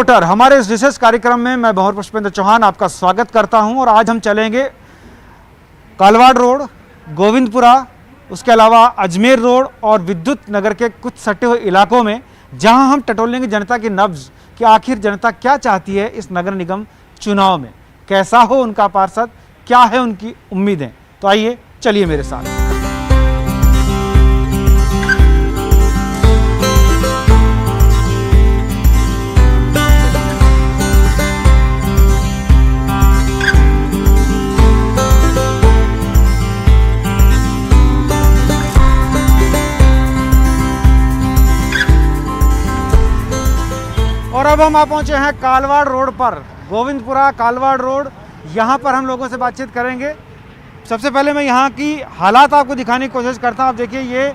Reporter हमारे इस विशेष कार्यक्रम में मैं भंवर पुष्पेंद्र चौहान आपका स्वागत करता हूं और आज हम चलेंगे कालवाड़ रोड, गोविंदपुरा, उसके अलावा अजमेर रोड और विद्युत नगर के कुछ सटे हुए इलाकों में, जहां हम टटोलेंगे जनता की नब्ज कि आखिर जनता क्या चाहती है इस नगर निगम चुनाव में, कैसा हो उनका पार्षद, क्या है उनकी उम्मीदें। तो आइए चलिए मेरे साथ। और अब हम आ पहुंचे हैं कालवाड़ रोड पर, गोविंदपुरा कालवाड़ रोड। यहाँ पर हम लोगों से बातचीत करेंगे। सबसे पहले मैं यहाँ की हालात आपको दिखाने की कोशिश करता हूँ। आप देखिए, ये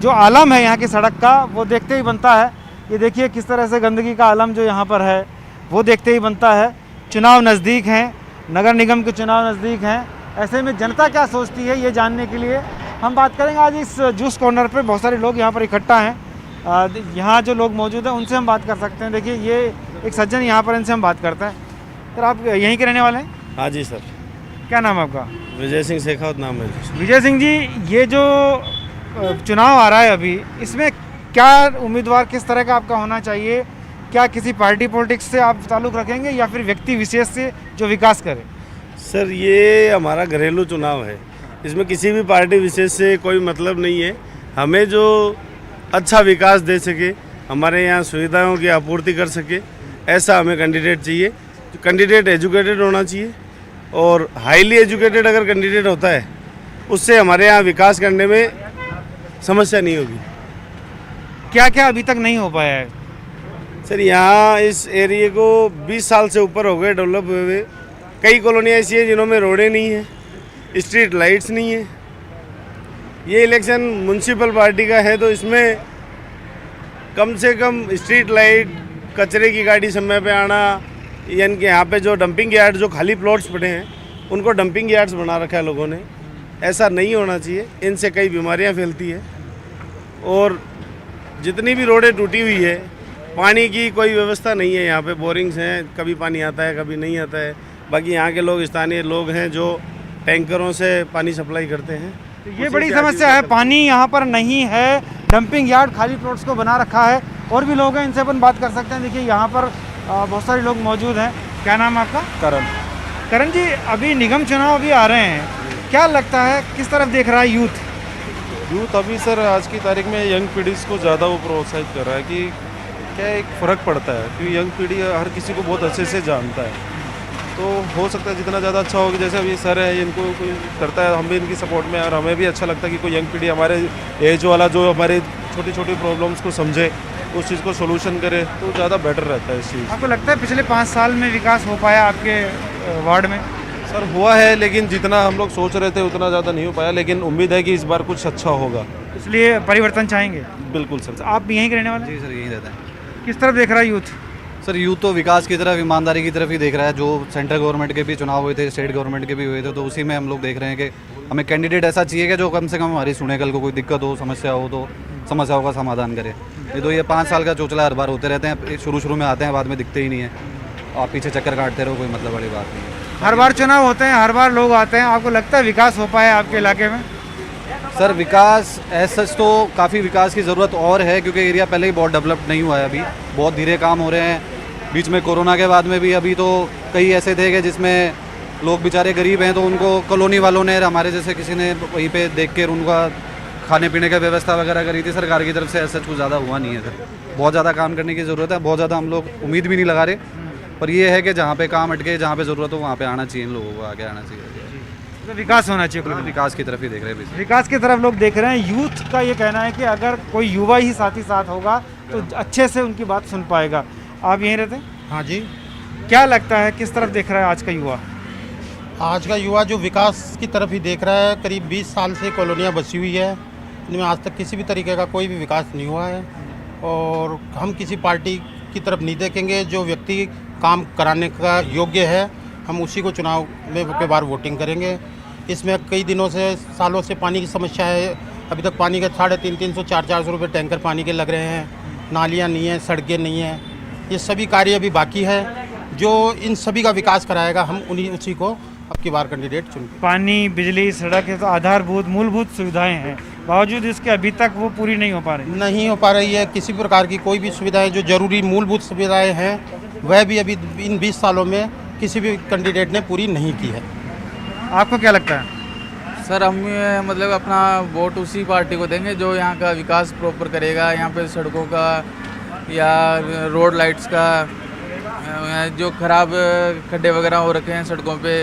जो आलम है यहाँ की सड़क का, वो देखते ही बनता है। ये देखिए किस तरह से गंदगी का आलम जो यहाँ पर है वो देखते ही बनता है। चुनाव नज़दीक हैं, नगर निगम के चुनाव नज़दीक हैं। ऐसे में जनता क्या सोचती है ये जानने के लिए हम बात करेंगे। आज इस जूस कॉर्नर पर बहुत सारे लोग यहाँ पर इकट्ठा हैं। यहाँ जो लोग मौजूद हैं उनसे हम बात कर सकते हैं। देखिए, ये एक सज्जन यहाँ पर, इनसे हम बात करते हैं। सर, आप यहीं के रहने वाले हैं? हाँ जी सर। क्या नाम है आपका? विजय सिंह शेखावत नाम है। विजय सिंह जी, ये जो चुनाव आ रहा है अभी, इसमें क्या उम्मीदवार किस तरह का आपका होना चाहिए? क्या किसी पार्टी पॉलिटिक्स से आप ताल्लुक़ रखेंगे या फिर व्यक्ति विशेष से जो विकास करे? सर, ये हमारा घरेलू चुनाव है, इसमें किसी भी पार्टी विशेष से कोई मतलब नहीं है। हमें जो अच्छा विकास दे सके, हमारे यहाँ सुविधाओं की आपूर्ति कर सके, ऐसा हमें कैंडिडेट चाहिए। कैंडिडेट एजुकेटेड होना चाहिए और हाईली एजुकेटेड अगर कैंडिडेट होता है, उससे हमारे यहाँ विकास करने में समस्या नहीं होगी। क्या क्या अभी तक नहीं हो पाया है? सर, यहाँ इस एरिए को 20 साल से ऊपर हो गए डेवलप हुए। कई कॉलोनियाँ ऐसी हैं जिन्हों में रोडें नहीं हैं, स्ट्रीट लाइट्स नहीं है। ये इलेक्शन म्युनिसिपल पार्टी का है, तो इसमें कम से कम स्ट्रीट लाइट, कचरे की गाड़ी समय पे आना, यानी कि यहाँ पे जो डंपिंग यार्ड, जो खाली प्लॉट्स पड़े हैं उनको डंपिंग यार्ड्स बना रखा है लोगों ने। ऐसा नहीं होना चाहिए, इनसे कई बीमारियाँ फैलती है। और जितनी भी रोडें टूटी हुई है, पानी की कोई व्यवस्था नहीं है। यहाँ पे बोरिंग्स हैं, कभी पानी आता है कभी नहीं आता है। बाकी यहाँ के लोग, स्थानीय लोग हैं जो टैंकरों से पानी सप्लाई करते हैं। तो ये बड़ी समस्या है, पानी यहाँ पर नहीं है, डंपिंग यार्ड खाली प्लॉट्स को बना रखा है। और भी लोग हैं, इनसे अपन बात कर सकते हैं। देखिए, यहाँ पर बहुत सारे लोग मौजूद हैं। क्या नाम है आपका? करण। करण जी, अभी निगम चुनाव अभी आ रहे हैं, क्या लगता है किस तरफ देख रहा है यूथ? यूथ अभी सर आज की तारीख में यंग पीढ़ी को ज़्यादा वो प्रोत्साहित कर रहा है कि क्या एक फ़र्क पड़ता है, क्योंकि यंग पीढ़ी हर किसी को बहुत अच्छे से जानता है। तो हो सकता है जितना ज़्यादा अच्छा होगा, जैसे अभी सर है, इनको कोई करता है, हम भी इनकी सपोर्ट में, और हमें भी अच्छा लगता है कि कोई यंग पीढ़ी हमारे एज वाला जो हमारे छोटी छोटी प्रॉब्लम्स को समझे, उस चीज़ को सोल्यूशन करे, तो ज़्यादा बेटर रहता है इस चीज़। आपको लगता है पिछले 5 साल में विकास हो पाया आपके वार्ड में? सर, हुआ है, लेकिन जितना हम लोग सोच रहे थे उतना ज़्यादा नहीं हो पाया, लेकिन उम्मीद है कि इस बार कुछ अच्छा होगा, इसलिए परिवर्तन चाहेंगे। बिल्कुल सर। आप यहीं के रहने वाले? जी सर, यहीं रहता है। किस तरफ देख रहा है यूथ? सर, यूथ तो विकास की तरफ, ईमानदारी की तरफ ही देख रहा है। जो सेंट्रल गवर्नमेंट के भी चुनाव हुए थे, स्टेट गवर्नमेंट के भी हुए थे, तो उसी में हम लोग देख रहे हैं कि हमें कैंडिडेट ऐसा चाहिए कि जो कम से कम हमारी सुने, कल को कोई दिक्कत हो, समस्या हो तो समस्याओं का समाधान करे। ये तो ये 5 साल का चोचला हर बार होते रहते हैं, शुरू में आते हैं, बाद में दिखते ही नहीं है। आप पीछे चक्कर काटते रहो, कोई मतलब वाली बात नहीं है। हर बार चुनाव होते हैं, हर बार लोग आते हैं, आपको लगता है विकास हो पाया आपके इलाके में? सर, विकास ऐसा तो काफ़ी विकास की ज़रूरत और है, क्योंकि एरिया पहले ही बहुत डेवलप नहीं हुआ है। अभी बहुत धीरे काम हो रहे हैं। बीच में कोरोना के बाद में भी अभी तो कई ऐसे थे कि जिसमें लोग बेचारे गरीब हैं, तो उनको कॉलोनी वालों ने, हमारे जैसे किसी ने वहीं पे देख कर उनका खाने पीने का व्यवस्था वगैरह करी थी। सरकार की तरफ से ऐसा कुछ ज़्यादा हुआ नहीं है सर। बहुत ज़्यादा काम करने की ज़रूरत है, बहुत ज़्यादा हम लोग उम्मीद भी नहीं लगा रहे, पर ये है कि जहाँ पे काम अटके, जहाँ पे ज़रूरत हो वहाँ पे आना चाहिए, इन लोगों को आगे आना चाहिए। तो विकास होना चाहिए, विकास की तरफ ही देख रहे हैं। विकास की तरफ लोग देख रहे हैं। यूथ का ये कहना है कि अगर कोई युवा ही साथ होगा तो अच्छे से उनकी बात सुन पाएगा। आप यहीं रहते हैं? हाँ जी। क्या लगता है किस तरफ देख रहा है आज का युवा? आज का युवा जो विकास की तरफ ही देख रहा है। करीब 20 साल से कॉलोनियाँ बसी हुई है, इनमें आज तक किसी भी तरीके का कोई भी विकास नहीं हुआ है। और हम किसी पार्टी की तरफ नहीं देखेंगे। जो व्यक्ति काम कराने का योग्य है, हम उसी को चुनाव में के बार वोटिंग करेंगे। इसमें कई दिनों से, सालों से पानी की समस्या है। अभी तक पानी के 350-300, 400 रुपये टैंकर पानी के लग रहे हैं। नालियाँ नहीं हैं, सड़कें नहीं हैं। ये सभी कार्य अभी बाकी है। जो इन सभी का विकास कराएगा हम उसी को अब की बार कैंडिडेट चुनेंगे। पानी, बिजली, सड़क है तो आधारभूत मूलभूत सुविधाएं हैं, बावजूद इसके अभी तक वो पूरी नहीं हो पा रही है। किसी प्रकार की कोई भी सुविधाएं जो जरूरी मूलभूत सुविधाएं हैं वह भी अभी इन 20 सालों में किसी भी कैंडिडेट ने पूरी नहीं की है। आपको क्या लगता है? सर हम मतलब अपना वोट उसी पार्टी को देंगे जो यहाँ का विकास प्रॉपर करेगा। यहाँ पे सड़कों का या रोड लाइट्स का, जो खराब खड्डे वगैरह हो रखे हैं सड़कों पे,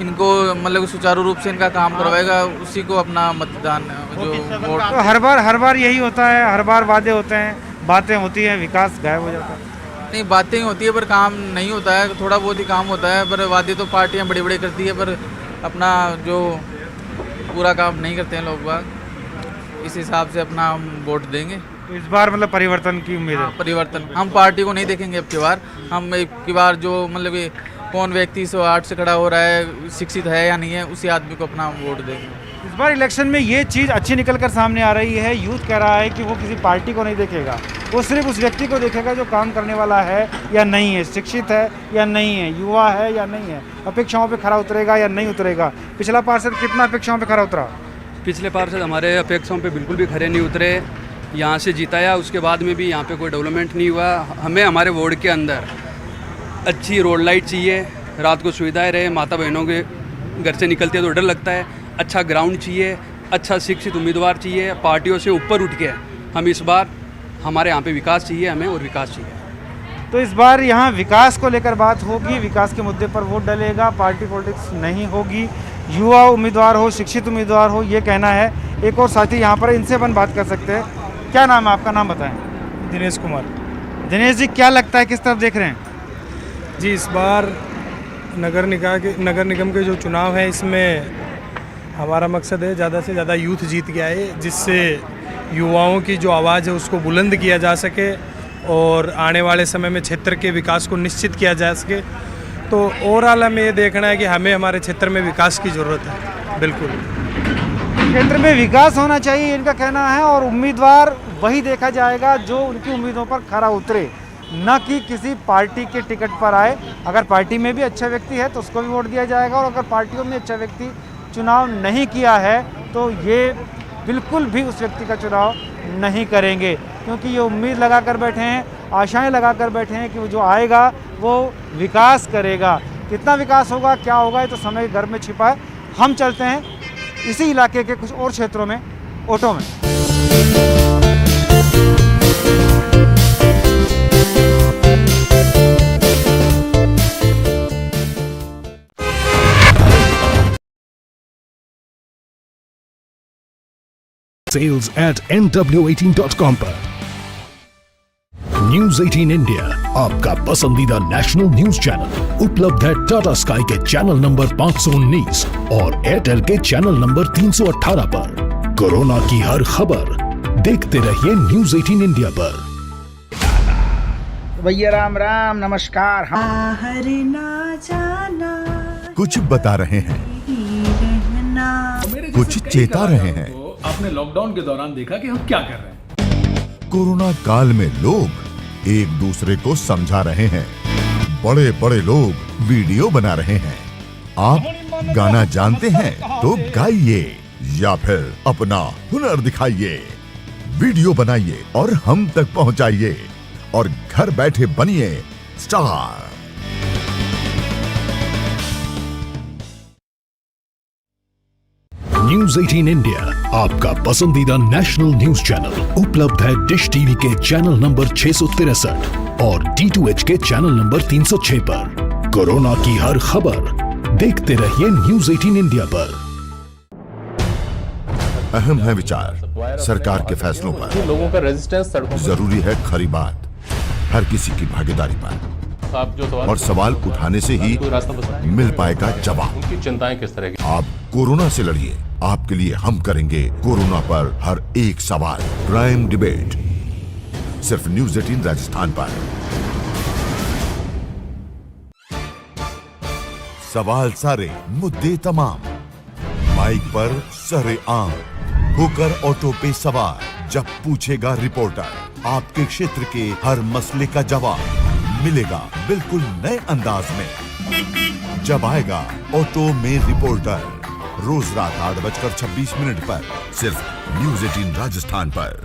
इनको मतलब सुचारू रूप से इनका काम करवाएगा, उसी को अपना मतदान जो वोट। तो हर बार यही होता है, हर बार वादे होते हैं, बातें होती हैं, विकास गायब हो जाता है। नहीं, बातें ही होती है पर काम नहीं होता है। थोड़ा बहुत ही काम होता है, पर वादे तो पार्टियाँ बड़ी बड़ी करती है, पर अपना जो पूरा काम नहीं करते हैं लोग बाग। इस हिसाब से अपना हम वोट देंगे। तो इस बार मतलब परिवर्तन की उम्मीद है? परिवर्तन, हम पार्टी को नहीं देखेंगे अब की बार। हम अब की बार जो मतलब ये कौन व्यक्ति 108 से खड़ा हो रहा है, शिक्षित है या नहीं है, उसी आदमी को अपना वोट देंगे। इस बार इलेक्शन में ये चीज़ अच्छी निकल कर सामने आ रही है। यूथ कह रहा है कि वो किसी पार्टी को नहीं देखेगा, वो सिर्फ उस व्यक्ति को देखेगा जो काम करने वाला है या नहीं है, शिक्षित है या नहीं है, युवा है या नहीं है, अपेक्षाओं पे खरा उतरेगा या नहीं उतरेगा। पिछला पार्षद कितना अपेक्षाओं पे खरा उतरा? पिछले पार्षद हमारे अपेक्षाओं पे बिल्कुल भी खरे नहीं उतरे। यहाँ से जिताया, उसके बाद में भी यहाँ पे कोई डेवलपमेंट नहीं हुआ। हमें हमारे वार्ड के अंदर अच्छी रोड लाइट चाहिए, रात को सुविधाएं रहे, माता बहनों के घर से निकलते हैं तो डर लगता है। अच्छा ग्राउंड चाहिए, अच्छा शिक्षित उम्मीदवार चाहिए, पार्टियों से ऊपर उठ के हम इस बार हमारे यहाँ पे विकास चाहिए हमें, और विकास चाहिए। तो इस बार यहाँ विकास को लेकर बात होगी, विकास के मुद्दे पर वोट डलेगा, पार्टी पॉलिटिक्स नहीं होगी। युवा उम्मीदवार हो, शिक्षित उम्मीदवार हो, ये कहना है। एक और साथी यहाँ पर, इनसे अपन बात कर सकते हैं। क्या नाम है आपका? नाम बताएं। दिनेश कुमार। दिनेश जी, क्या लगता है, किस तरफ देख रहे हैं? जी, इस बार नगर निगम के जो चुनाव है, इसमें हमारा मकसद है ज़्यादा से ज़्यादा यूथ जीत के आए, जिससे युवाओं की जो आवाज़ है उसको बुलंद किया जा सके और आने वाले समय में क्षेत्र के विकास को निश्चित किया जा सके। तो ओवरऑल हमें ये देखना है कि हमें हमारे क्षेत्र में विकास की ज़रूरत है। बिल्कुल क्षेत्र में विकास होना चाहिए, इनका कहना है, और उम्मीदवार वही देखा जाएगा जो उनकी उम्मीदों पर खरा उतरे, न कि किसी पार्टी के टिकट पर आए। अगर पार्टी में भी अच्छा व्यक्ति है तो उसको भी वोट दिया जाएगा, और अगर पार्टियों में अच्छा व्यक्ति चुनाव नहीं किया है तो ये बिल्कुल भी उस व्यक्ति का चुनाव नहीं करेंगे, क्योंकि ये उम्मीद लगा कर बैठे हैं, आशाएं लगा कर बैठे हैं कि वो जो आएगा वो विकास करेगा। कितना विकास होगा, क्या होगा, ये तो समय घर में छिपा है। हम चलते हैं इसी इलाके के कुछ और क्षेत्रों में, ऑटो में। Sales at nw18.com पर। न्यूज 18 इंडिया, आपका पसंदीदा नेशनल न्यूज चैनल, उपलब्ध है टाटा स्काई के चैनल नंबर 519 और एयरटेल के चैनल नंबर 318 पर। कोरोना की हर खबर देखते रहिए न्यूज 18 इंडिया पर। भैया राम राम, नमस्कार। बाहर ना जाना, कुछ बता रहे हैं, कुछ चेता रहे हैं। आपने लॉकडाउन के दौरान देखा कि हम क्या कर रहे हैं। कोरोना काल में लोग एक दूसरे को समझा रहे हैं, बड़े बड़े लोग वीडियो बना रहे हैं। आप गाना जानते हैं तो गाइए या फिर अपना हुनर दिखाइए, वीडियो बनाइए और हम तक पहुंचाइए, और घर बैठे बनिए स्टार। न्यूज 18 इंडिया, आपका पसंदीदा नेशनल न्यूज चैनल, उपलब्ध है डिश टीवी के चैनल नंबर 663 और D2H के चैनल नंबर 306 पर। कोरोना की हर खबर देखते रहिए न्यूज 18 इंडिया पर। अहम है विचार सरकार के फैसलों पर, लोगों का रेजिस्टेंस जरूरी है खरी बात, हर किसी की भागीदारी पर, और सवाल उठाने से ही मिल पाएगा जवाब। उनकी चिंताएं किस तरह की? आप कोरोना से लड़िए, आपके लिए हम करेंगे कोरोना पर हर एक सवाल। प्राइम डिबेट सिर्फ न्यूज 18 राजस्थान पर। सवाल सारे, मुद्दे तमाम, माइक पर सरे आम, होकर ऑटो पे सवार। जब पूछेगा रिपोर्टर आपके क्षेत्र के हर मसले का जवाब, मिलेगा बिल्कुल नए अंदाज में जब आएगा ऑटो में रिपोर्टर, रोज रात 8:26 पर सिर्फ न्यूज़ 18 राजस्थान पर।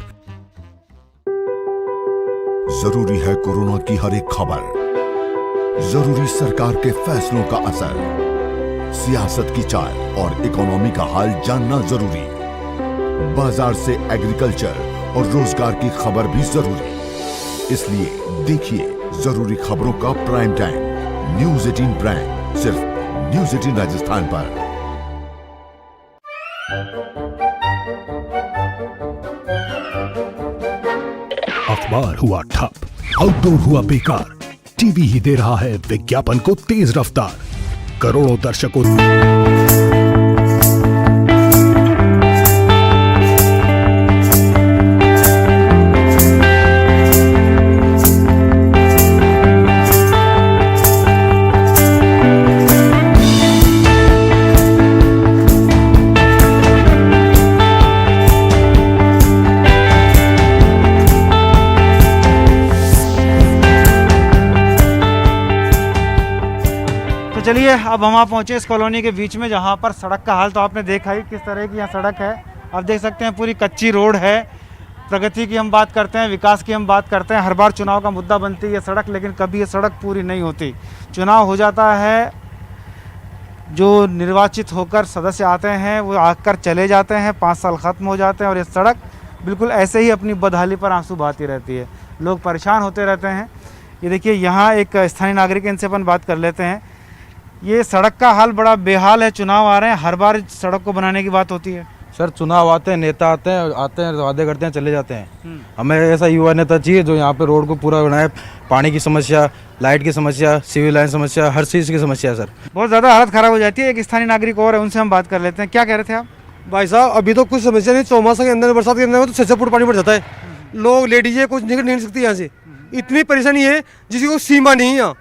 जरूरी है कोरोना की हर एक खबर, जरूरी सरकार के फैसलों का असर, सियासत की चाल और इकोनॉमी का हाल जानना जरूरी, बाजार से एग्रीकल्चर और रोजगार की खबर भी जरूरी। इसलिए देखिए जरूरी खबरों का प्राइम टाइम न्यूज़ 18 प्राइम, सिर्फ न्यूज़ 18 राजस्थान पर। अखबार हुआ ठप, आउटडोर हुआ बेकार, टीवी ही दे रहा है विज्ञापन को तेज रफ्तार। करोड़ों दर्शकों चलिए अब हम पहुँचे इस कॉलोनी के बीच में, जहाँ पर सड़क का हाल तो आपने देखा ही किस तरह की यहाँ सड़क है। आप देख सकते हैं पूरी कच्ची रोड है। प्रगति की हम बात करते हैं, विकास की हम बात करते हैं, हर बार चुनाव का मुद्दा बनती है ये सड़क, लेकिन कभी ये सड़क पूरी नहीं होती। चुनाव हो जाता है, जो निर्वाचित होकर सदस्य आते हैं वो आकर चले जाते हैं, 5 साल ख़त्म हो जाते हैं और ये सड़क बिल्कुल ऐसे ही अपनी बदहाली पर आंसू बहाती रहती है। लोग परेशान होते रहते हैं। ये देखिए यहाँ एक स्थानीय नागरिक, इनसे अपन बात कर लेते हैं। ये सड़क का हाल बड़ा बेहाल है। चुनाव आ रहे हैं, हर बार सड़क को बनाने की बात होती है। सर चुनाव आते हैं, नेता आते हैं वादे करते हैं, चले जाते हैं। हमें ऐसा युवा नेता चाहिए जो यहाँ पे रोड को पूरा बनाए। पानी की समस्या, लाइट की समस्या, सिविल लाइन समस्या, हर चीज़ की समस्या है सर। बहुत ज़्यादा हालत ख़राब हो जाती है। एक स्थानीय नागरिक और है, उनसे हम बात कर लेते हैं। क्या कह रहे थे आप? भाई साहब अभी तो कुछ समस्या नहीं, चौमासा के अंदर, बरसात के अंदर तो 6 फुट पानी बढ़ जाता है। लोग लेडीज कुछ निकल नहीं सकती यहाँ से, इतनी परेशानी है जिसकी कोई सीमा नहीं है। यहाँ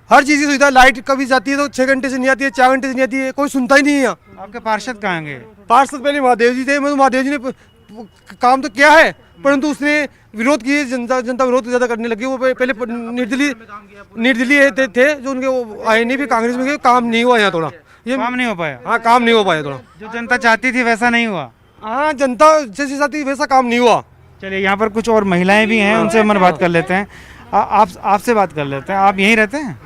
हर चीज़ की सुविधा, लाइट कभी जाती है तो 6 घंटे से नहीं आती है, 4 घंटे से नहीं आती है, कोई सुनता ही नहीं है। आपके पार्षद कहाँ गए? पार्षद पहले महादेव जी थे, मतलब महादेव जी ने काम तो किया है, परंतु उसने विरोध किए, जनता विरोध ज़्यादा करने लगी। वो पहले निर्दलीय थे जो उनके आए नहीं, भी कांग्रेस में गए, काम नहीं हुआ यहाँ थोड़ा। ये काम नहीं हो पाया? हाँ काम नहीं हो पाया थोड़ा। जो जनता चाहती थी वैसा नहीं हुआ? हाँ जनता जैसी चाहती वैसा काम नहीं हुआ। चलिए यहाँ पर कुछ और महिलाएं भी हैं, उनसे हम बात कर लेते हैं। आपसे बात कर लेते हैं। आप यहीं रहते हैं?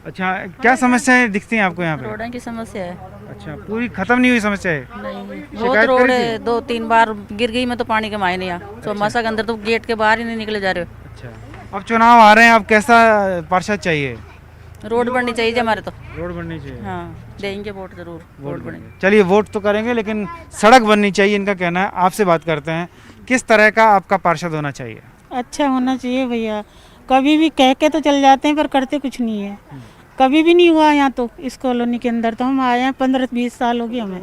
अच्छा, क्या समस्याएं दिखती हैं आपको यहाँ पे? रोड की समस्या है। अच्छा, पूरी खत्म नहीं हुई समस्या है? नहीं, बहुत रोड है, 2-3 बार गिर गई मैं तो पानी के मायने यहाँ चौमासा के अंदर तो गेट के बाहर ही नहीं निकले जा रहे हो। अच्छा, अब चुनाव आ रहे हैं, अब कैसा पार्षद चाहिए? रोड बननी चाहिए हमारे तो। रोड बननी चाहिए? हाँ देंगे वोट जरूर, रोड बनेंगे। चलिए वोट तो करेंगे, लेकिन सड़क बननी चाहिए इनका कहना है। आपसे बात करते हैं, किस तरह का आपका पार्षद होना चाहिए? अच्छा होना चाहिए भैया। कभी भी कह के तो चल जाते हैं पर करते कुछ नहीं है। कभी भी नहीं हुआ यहाँ तो, इस कॉलोनी के अंदर तो हम आए हैं 15-20 साल हो गए हमें।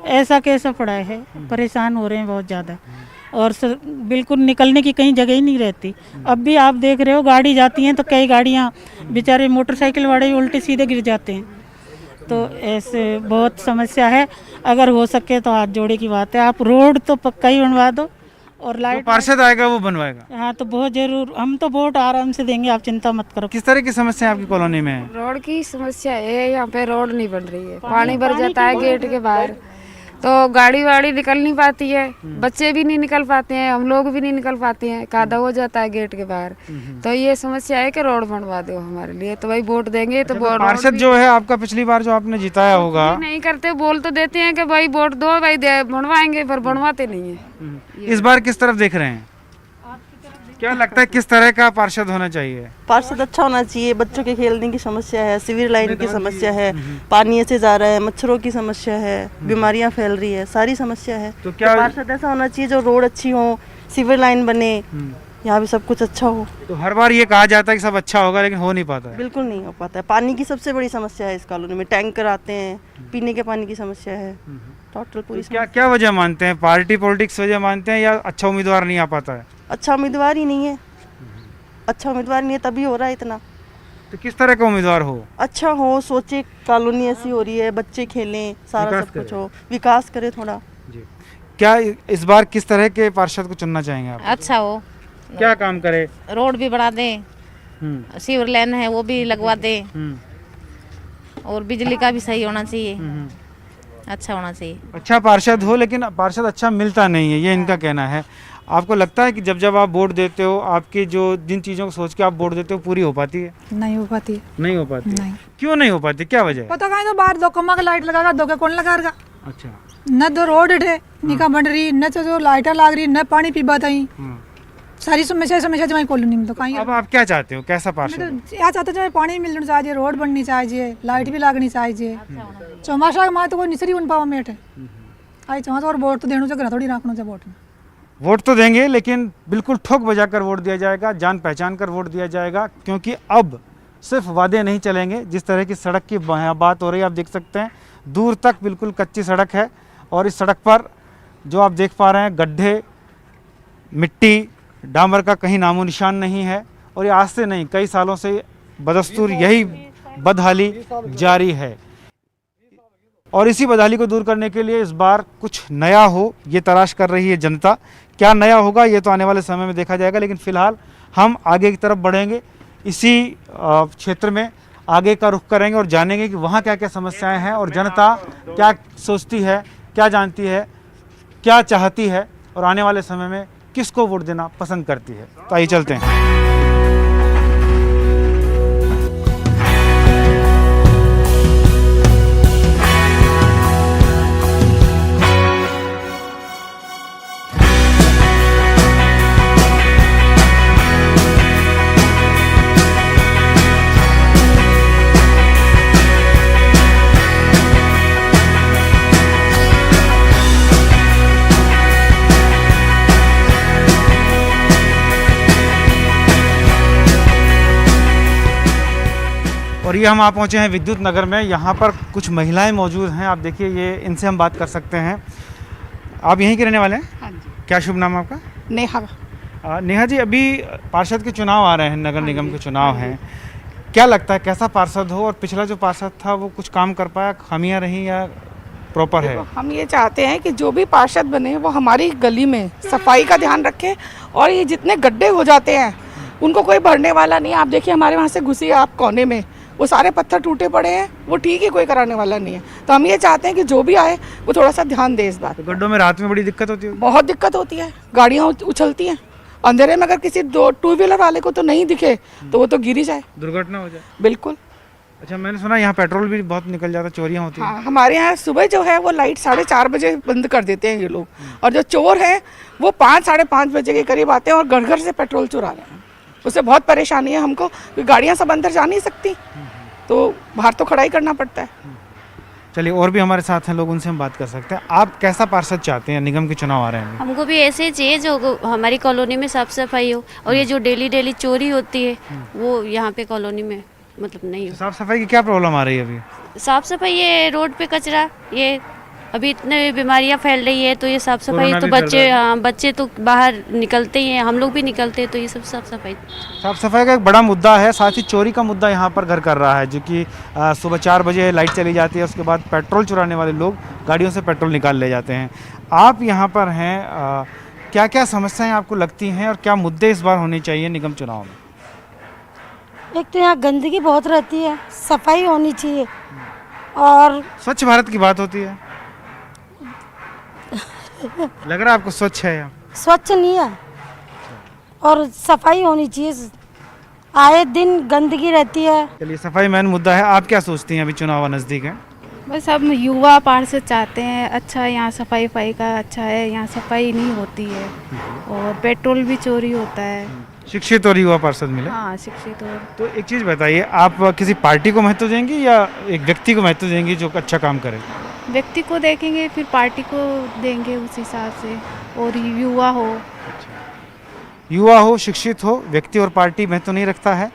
ऐसा कैसा पड़ा है, परेशान हो रहे हैं बहुत ज़्यादा, और बिल्कुल निकलने की कहीं जगह ही नहीं रहती। अब भी आप देख रहे हो गाड़ी जाती हैं तो कई गाड़ियाँ बेचारे मोटरसाइकिल वाले उल्टे सीधे गिर जाते हैं। तो ऐसे बहुत समस्या है। अगर हो सके तो हाथ जोड़े की बात है, आप रोड तो पक्का ही बनवा दो और लाइट। पार्षद आएगा वो बनवाएगा? हाँ तो बहुत जरूर, हम तो वोट आराम से देंगे, आप चिंता मत करो। किस तरह की समस्या आपकी कॉलोनी में है? रोड की समस्या है, यहाँ पे रोड नहीं बन रही है, पानी भर जाता है गेट के बाहर, तो गाड़ी वाड़ी निकल नहीं पाती है, बच्चे भी नहीं निकल पाते हैं, हम लोग भी नहीं निकल पाते हैं, कादा हो जाता है गेट के बाहर। तो ये समस्या है कि रोड बनवा दो हमारे लिए, तो भाई वोट देंगे तो पार्षद जो है आपका पिछली बार जो आपने जिताया होगा, नहीं करते, बोल तो देते हैं कि भाई वोट दो भाई बनवाएंगे, पर बनवाते नहीं है। इस बार किस तरफ देख रहे हैं? क्या लगता है किस तरह का पार्षद होना चाहिए? पार्षद अच्छा होना चाहिए। बच्चों के खेलने की समस्या है, सिविल लाइन की समस्या है, पानी ऐसे जा रहा है, मच्छरों की समस्या है, बीमारियां फैल रही है, सारी समस्या है। तो क्या पार्षद ऐसा होना चाहिए जो रोड अच्छी हो, सिविल लाइन बने, यहाँ भी सब कुछ अच्छा हो। तो हर बार ये कहा जाता है कि सब अच्छा होगा, लेकिन हो नहीं पाता है। बिल्कुल नहीं हो पाता है। पानी की सबसे बड़ी समस्या है इस कॉलोनी में, टैंकर आते हैं, पीने के पानी की समस्या है, टोटल पूरी। क्या क्या वजह मानते हैं? पार्टी पॉलिटिक्स वजह मानते हैं या अच्छा उम्मीदवार नहीं आ पाता है? अच्छा उम्मीदवार ही नहीं है, अच्छा उम्मीदवार नहीं है तभी हो रहा है इतना। तो किस तरह का उम्मीदवार हो? अच्छा हो, सोचे कॉलोनी ऐसी हो रही है, बच्चे खेलें, सारा सब कुछ हो, विकास करे थोड़ा। क्या इस बार किस तरह के पार्षद को चुनना चाहेंगे आप? अच्छा हो, क्या काम करे? रोड भी बढ़ा दें, सीवर लाइन है वो भी लगवा दें, और बिजली का भी सही होना चाहिए, अच्छा होना चाहिए। अच्छा पार्षद हो, लेकिन पार्षद अच्छा मिलता नहीं है, ये इनका कहना है। आपको लगता है कि जब जब आप वोट देते हो, आपकी जो जिन चीज़ों को सोच के आप वोट देते हो पूरी हो पाती है? नहीं हो पाती है। नहीं हो पाती? नहीं। क्यों नहीं हो पाती, क्या वजह है? पता कहीं तो बाहर दो कमा का लाइट लगाएगा, दो के कौन लगाएगा? अच्छा। न तो रोड है निका बन रही, न तो लाइटर लाग रही, न पानी पीबा ताई, सारी समस्या जो कॉलोनी में तो कहीं। अब आप क्या चाहते हो, कैसा पार्षद? यहाँ चाहते जो पानी मिलना चाहिए, रोड बननी चाहिए, लाइट भी लागनी चाहिए। चौमासा के माँ तो कोई निसरी बन पावा मेट है आई चाह और वोट तो देना चाहिए, थोड़ी रखना चाहिए। वोट तो देंगे, लेकिन बिल्कुल ठोक बजा कर वोट दिया जाएगा, जान पहचान कर वोट दिया जाएगा, क्योंकि अब सिर्फ वादे नहीं चलेंगे। जिस तरह की सड़क की बात हो रही है, आप देख सकते हैं दूर तक बिल्कुल कच्ची सड़क है, और इस सड़क पर जो आप देख पा रहे हैं गड्ढे, मिट्टी, डामर का कहीं नामो निशान नहीं है। और ये आज से नहीं, कई सालों से बदस्तूर यही बदहाली जारी है, और इसी बदहाली को दूर करने के लिए इस बार कुछ नया हो ये तलाश कर रही है जनता। क्या नया होगा ये तो आने वाले समय में देखा जाएगा, लेकिन फिलहाल हम आगे की तरफ बढ़ेंगे, इसी क्षेत्र में आगे का रुख करेंगे और जानेंगे कि वहाँ क्या क्या समस्याएं हैं और जनता क्या सोचती है, क्या जानती है, क्या चाहती है, और आने वाले समय में किसको वोट देना पसंद करती है। तो आइए चलते हैं। और ये हम आ पहुँचे हैं विद्युत नगर में। यहाँ पर कुछ महिलाएं मौजूद हैं, आप देखिए, ये इनसे हम बात कर सकते हैं। आप यहीं के रहने वाले हैं? हाँ जी। क्या शुभ नाम है आपका? नेहा। नेहा जी, अभी पार्षद के चुनाव आ रहे हैं, नगर निगम के चुनाव हैं, क्या लगता है कैसा पार्षद हो, और पिछला जो पार्षद था वो कुछ काम कर पाया, खामियां रही या प्रॉपर है? हम ये चाहते हैं कि जो भी पार्षद बने वो हमारी गली में सफाई का ध्यान रखे, और ये जितने गड्ढे हो जाते हैं उनको कोई भरने वाला नहीं है। आप देखिए हमारे वहाँ से घुसी आप कोने में, वो सारे पत्थर टूटे पड़े हैं, वो ठीक है, कोई कराने वाला नहीं है। तो हम ये चाहते हैं कि जो भी आए वो थोड़ा सा ध्यान दे इस बात। तो गड्ढों में रात में बड़ी दिक्कत होती है? बहुत दिक्कत होती है, गाड़ियाँ उछलती हैं अंधेरे में, अगर किसी टू व्हीलर वाले को तो नहीं दिखे तो वो तो गिर ही जाए, दुर्घटना हो जाए। बिल्कुल। अच्छा, मैंने सुना यहाँ पेट्रोल भी बहुत निकल जाता है, चोरियाँ होती हैं। हाँ, हमारे यहाँ सुबह जो है वो लाइट 4:30 बजे बंद कर देते हैं ये लोग, और जो चोर हैं वो 5 साढ़े 5 बजे के करीब आते हैं और घर घर से पेट्रोल चुरा रहे हैं। उससे बहुत परेशानी है हमको, गाड़ियाँ सब अंदर जा नहीं सकती, तो बाहर तो खड़ा ही करना पड़ता है। चलिए, और भी हमारे साथ हैं लोग, उनसे हम बात कर सकते हैं। आप कैसा पार्षद चाहते हैं? निगम के चुनाव आ रहे हैं। हमको भी ऐसे चाहिए जो हमारी कॉलोनी में साफ सफाई हो, और ये जो डेली चोरी होती है वो यहाँ पे कॉलोनी में मतलब नहीं हो। साफ सफाई की क्या प्रॉब्लम आ रही है अभी? साफ सफाई, ये रोड पे कचरा, ये अभी इतने बीमारियाँ फैल रही है, तो ये साफ सफाई तो बच्चे तो बाहर निकलते ही हैं, हम लोग भी निकलते हैं, तो ये सब साफ सफाई का एक बड़ा मुद्दा है। साथ ही चोरी का मुद्दा यहाँ पर घर कर रहा है, जो कि सुबह 4 बजे लाइट चली जाती है, उसके बाद पेट्रोल चुराने वाले लोग गाड़ियों से पेट्रोल निकाल ले जाते हैं। आप यहाँ पर हैं, क्या क्या समस्याएं आपको लगती हैं और क्या मुद्दे इस बार होने चाहिए निगम चुनाव में? एक तो यहाँ गंदगी बहुत रहती है, सफाई होनी चाहिए, और स्वच्छ भारत की बात होती है। लग रहा है आपको स्वच्छ है यहाँ? स्वच्छ नहीं है, और सफाई होनी चाहिए, आए दिन गंदगी रहती है। चलिए, सफाई मेन मुद्दा है। आप क्या सोचती हैं, अभी चुनाव नज़दीक है? बस हम युवा पार्षद चाहते हैं, अच्छा यहाँ सफाई का अच्छा है, यहाँ सफाई नहीं होती है, और पेट्रोल भी चोरी होता है। शिक्षित और युवा पार्षद मिले? हाँ, शिक्षित और। तो एक चीज़ बताइए, आप किसी पार्टी को महत्व देंगी या एक व्यक्ति को महत्व देंगी जो अच्छा काम करे? व्यक्ति को देखेंगे, फिर पार्टी को देंगे उस हिसाब से, और युवा हो। युवा हो, शिक्षित हो, व्यक्ति और पार्टी महत्व नहीं रखता है,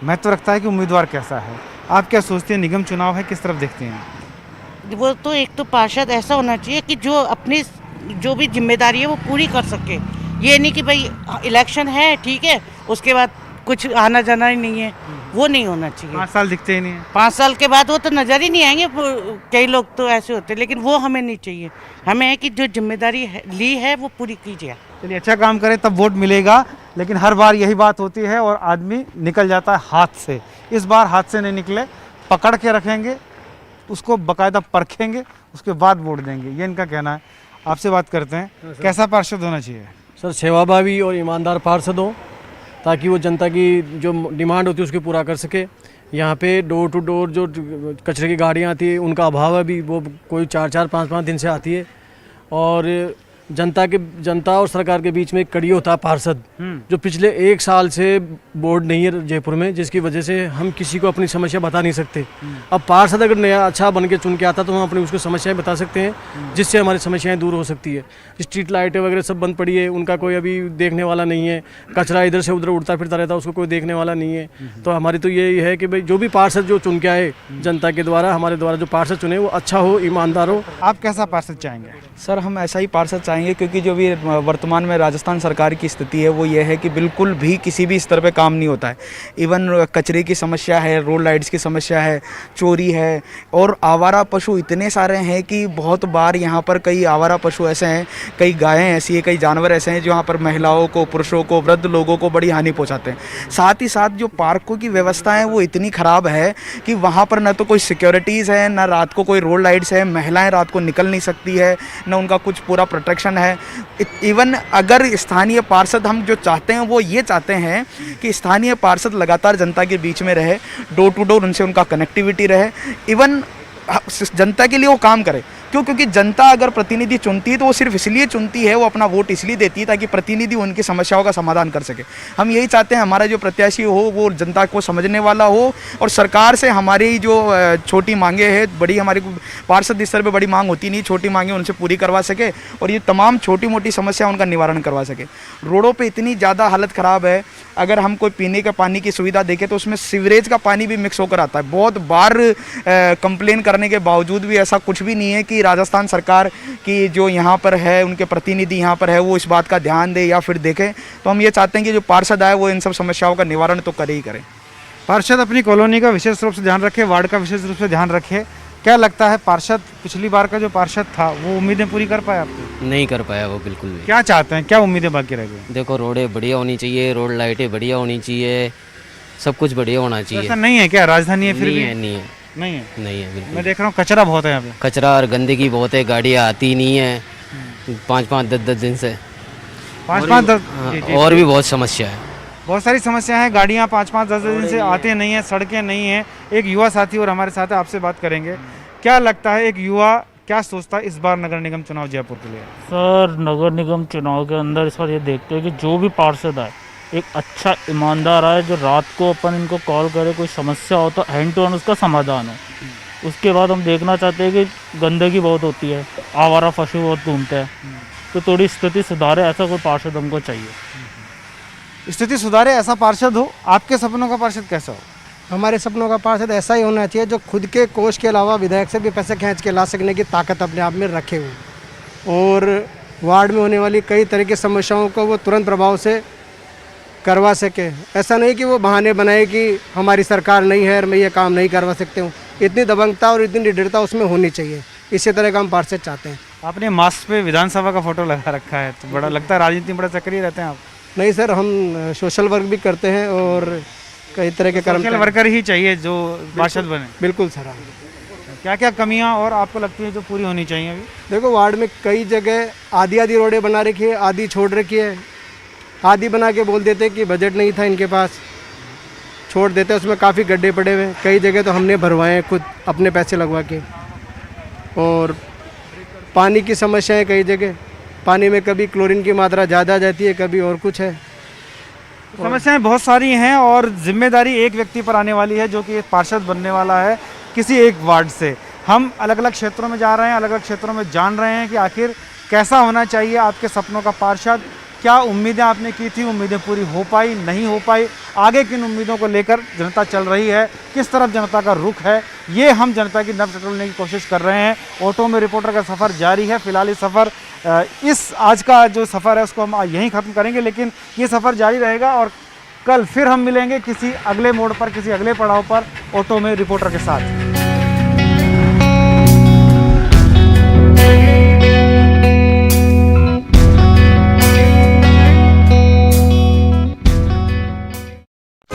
महत्व रखता है कि उम्मीदवार कैसा है। आप क्या सोचते हैं, निगम चुनाव है, किस तरफ देखते हैं? वो तो एक तो पार्षद ऐसा होना चाहिए कि जो अपनी जो भी जिम्मेदारी है वो पूरी कर सके। ये नहीं कि भाई इलेक्शन है ठीक है, उसके बाद कुछ आना जाना ही नहीं है, वो नहीं होना चाहिए। 5 साल दिखते ही नहीं है। 5 साल के बाद वो तो नज़र ही नहीं आएंगे, कई लोग तो ऐसे होते हैं, लेकिन वो हमें नहीं चाहिए। हमें है कि जो जिम्मेदारी ली है वो पूरी कीजिए। चलिए, अच्छा काम करें तब वोट मिलेगा, लेकिन हर बार यही बात होती है और आदमी निकल जाता है हाथ से। इस बार हाथ से नहीं निकले, पकड़ के रखेंगे, उसको बाकायदा परखेंगे, उसके बाद वोट देंगे, ये इनका कहना है। आपसे बात करते हैं, कैसा पार्षद होना चाहिए? सर सेवाभावी और ईमानदार पार्षद हो, ताकि वो जनता की जो डिमांड होती है उसको पूरा कर सके। यहाँ पे डोर टू डोर जो कचरे की गाड़ियाँ आती है उनका अभाव है अभी, वो कोई 4-4, 5-5 दिन से आती है। और जनता और सरकार के बीच में एक कड़ी होता है पार्षद, जो पिछले 1 साल से बोर्ड नहीं है जयपुर में, जिसकी वजह से हम किसी को अपनी समस्या बता नहीं सकते। अब पार्षद अगर नया अच्छा बन के चुन के आता तो हम अपनी उसको समस्याएं बता सकते हैं, जिससे हमारी समस्याएं दूर हो सकती है। स्ट्रीट लाइटें वगैरह सब बंद पड़ी है, उनका कोई अभी देखने वाला नहीं है। कचरा इधर से उधर उड़ता फिरता रहता है, उसको कोई देखने वाला नहीं है। तो हमारी तो यही है कि भाई जो भी पार्षद जो चुन के आए जनता के द्वारा, हमारे द्वारा जो पार्षद चुने वो अच्छा हो, ईमानदार हो। आप कैसा पार्षद चाहेंगे? सर हम ऐसा ही पार्षद चाहेंगे, क्योंकि जो भी वर्तमान में राजस्थान सरकार की स्थिति है वो ये है कि बिल्कुल भी किसी भी स्तर पे काम नहीं होता है। इवन कचरे की समस्या है, रोड लाइट्स की समस्या है, चोरी है, और आवारा पशु इतने सारे हैं कि बहुत बार यहाँ पर कई आवारा पशु ऐसे हैं, कई गायें ऐसी हैं, कई जानवर ऐसे हैं जो यहाँ पर महिलाओं को, पुरुषों को, वृद्ध लोगों को बड़ी हानि पहुँचाते हैं। साथ ही साथ जो पार्कों की व्यवस्था है वो इतनी ख़राब है कि वहाँ पर न तो कोई सिक्योरिटीज़ है, न रात को कोई रोड लाइट्स है, महिलाएँ रात को निकल नहीं सकती है, न उनका कुछ पूरा प्रोटेक्शन है। इवन अगर स्थानीय पार्षद हम जो चाहते हैं वो ये चाहते हैं कि स्थानीय पार्षद लगातार जनता के बीच में रहे, डोर टू डोर उनसे उनका कनेक्टिविटी रहे, इवन जनता के लिए वो काम करे। क्यों? क्योंकि जनता अगर प्रतिनिधि चुनती है तो वो सिर्फ इसलिए चुनती है, वो अपना वोट इसलिए देती है ताकि प्रतिनिधि उनकी समस्याओं का समाधान कर सके। हम यही चाहते हैं हमारा जो प्रत्याशी हो वो जनता को समझने वाला हो, और सरकार से हमारी जो छोटी मांगे हैं, बड़ी हमारी पार्षद स्तर पर बड़ी मांग होती नहीं, छोटी मांगे उनसे पूरी करवा सके, और ये तमाम छोटी मोटी समस्या उनका निवारण करवा सके। रोडों पर इतनी ज़्यादा हालत ख़राब है, अगर हम कोई पीने का पानी की सुविधा देखें तो उसमें सीवरेज का पानी भी मिक्स होकर आता है। बहुत बार कंप्लेन करने के बावजूद भी ऐसा कुछ भी नहीं है कि राजस्थान सरकार की जो यहाँ पर है, उनके प्रतिनिधि यहाँ पर है, वो इस बात का ध्यान दे या फिर देखें। तो हम ये चाहते हैं कि जो पार्षद आए वो इन सब समस्याओं का निवारण तो करे ही करे। पार्षद अपनी कॉलोनी का विशेष रूप से ध्यान रखे, वार्ड का विशेष रूप से ध्यान रखे। क्या लगता है पार्षद, पिछली बार का जो पार्षद था वो उम्मीदें पूरी कर पाया आपको? नहीं कर पाया वो बिल्कुल भी। क्या चाहते हैं, क्या उम्मीदें बाकी रह गई? देखो रोडें बढ़िया होनी चाहिए, रोड लाइटें बढ़िया होनी चाहिए, सब कुछ बढ़िया होना चाहिए। ऐसा नहीं है क्या? राजधानी है फिर नहीं भी? है, नहीं है, नहीं है, नहीं है बिल्कुल। मैं देख रहा हूँ कचरा बहुत है यहाँ पे। कचरा और गंदगी बहुत है, गाड़ियाँ आती नहीं है 5-5, 10-10 दिन से। 5-5, 10 और भी बहुत समस्या है, बहुत सारी समस्या है। गाड़ियाँ 5-5, 10 दिन से आते नहीं है, सड़कें नहीं है। एक युवा साथी और हमारे साथ है, आपसे बात करेंगे। क्या लगता है एक युवा क्या सोचता है इस बार नगर निगम चुनाव जयपुर के लिए? सर नगर निगम चुनाव के अंदर इस बार ये देखते हैं कि जो भी पार्षद आए एक अच्छा ईमानदार आए, जो रात को अपन इनको कॉल करे, कोई समस्या हो तो हैंड टू हैंड उसका समाधान हो। उसके बाद हम देखना चाहते हैं कि गंदगी बहुत होती है, आवारा पशु बहुत घूमते हैं, तो थोड़ी स्थिति सुधारे, ऐसा कोई पार्षद हमको चाहिए। स्थिति सुधारे ऐसा पार्षद हो। आपके सपनों का पार्षद कैसा हो? हमारे सपनों का पार्षद ऐसा ही होना चाहिए जो खुद के कोष के अलावा विधायक से भी पैसे खींच के ला सकने की ताकत अपने आप में रखे हुए, और वार्ड में होने वाली कई तरह की समस्याओं को वो तुरंत प्रभाव से करवा सके। ऐसा नहीं कि वो बहाने बनाए कि हमारी सरकार नहीं है और मैं ये काम नहीं करवा सकते हूँ। इतनी दबंगता और इतनी निडरता उसमें होनी चाहिए। इसी तरह का हम पार्षद चाहते हैं। आपने मास्क पे विधानसभा का फोटो लगा रखा है, तो बड़ा लगता है राजनीति में बड़ा सक्रिय रहते हैं आप। नहीं सर, हम सोशल वर्क भी करते हैं और कई तरह के सोशल वर्कर ही चाहिए जो पार्षद बने। बिल्कुल सर। क्या क्या कमियां और आपको लगती है जो पूरी होनी चाहिए अभी? देखो वार्ड में कई जगह आधी रोडें बना रखी है, आधी छोड़ रखी है। आधी बना के बोल देते कि बजट नहीं था इनके पास, छोड़ देते, उसमें काफ़ी गड्ढे पड़े हुए। कई जगह तो हमने भरवाए हैं खुद अपने पैसे लगवा के। और पानी की समस्या है, कई जगह पानी में कभी क्लोरीन की मात्रा ज़्यादा आ जाती है, कभी और कुछ है। समस्याएं बहुत सारी हैं और जिम्मेदारी एक व्यक्ति पर आने वाली है जो कि पार्षद बनने वाला है किसी एक वार्ड से। हम अलग अलग क्षेत्रों में जा रहे हैं, अलग अलग क्षेत्रों में जान रहे हैं कि आखिर कैसा होना चाहिए आपके सपनों का पार्षद। क्या उम्मीदें आपने की थी, उम्मीदें पूरी हो पाई, नहीं हो पाई, आगे किन उम्मीदों को लेकर जनता चल रही है, किस तरफ जनता का रुख है, ये हम जनता की नब्ज़ टटोलने की कोशिश कर रहे हैं। ऑटो में रिपोर्टर का सफ़र जारी है। फिलहाल ये सफ़र इस आज का जो सफ़र है उसको हम यहीं ख़त्म करेंगे, लेकिन ये सफ़र जारी रहेगा और कल फिर हम मिलेंगे किसी अगले मोड़ पर, किसी अगले पड़ाव पर ऑटो में रिपोर्टर के साथ।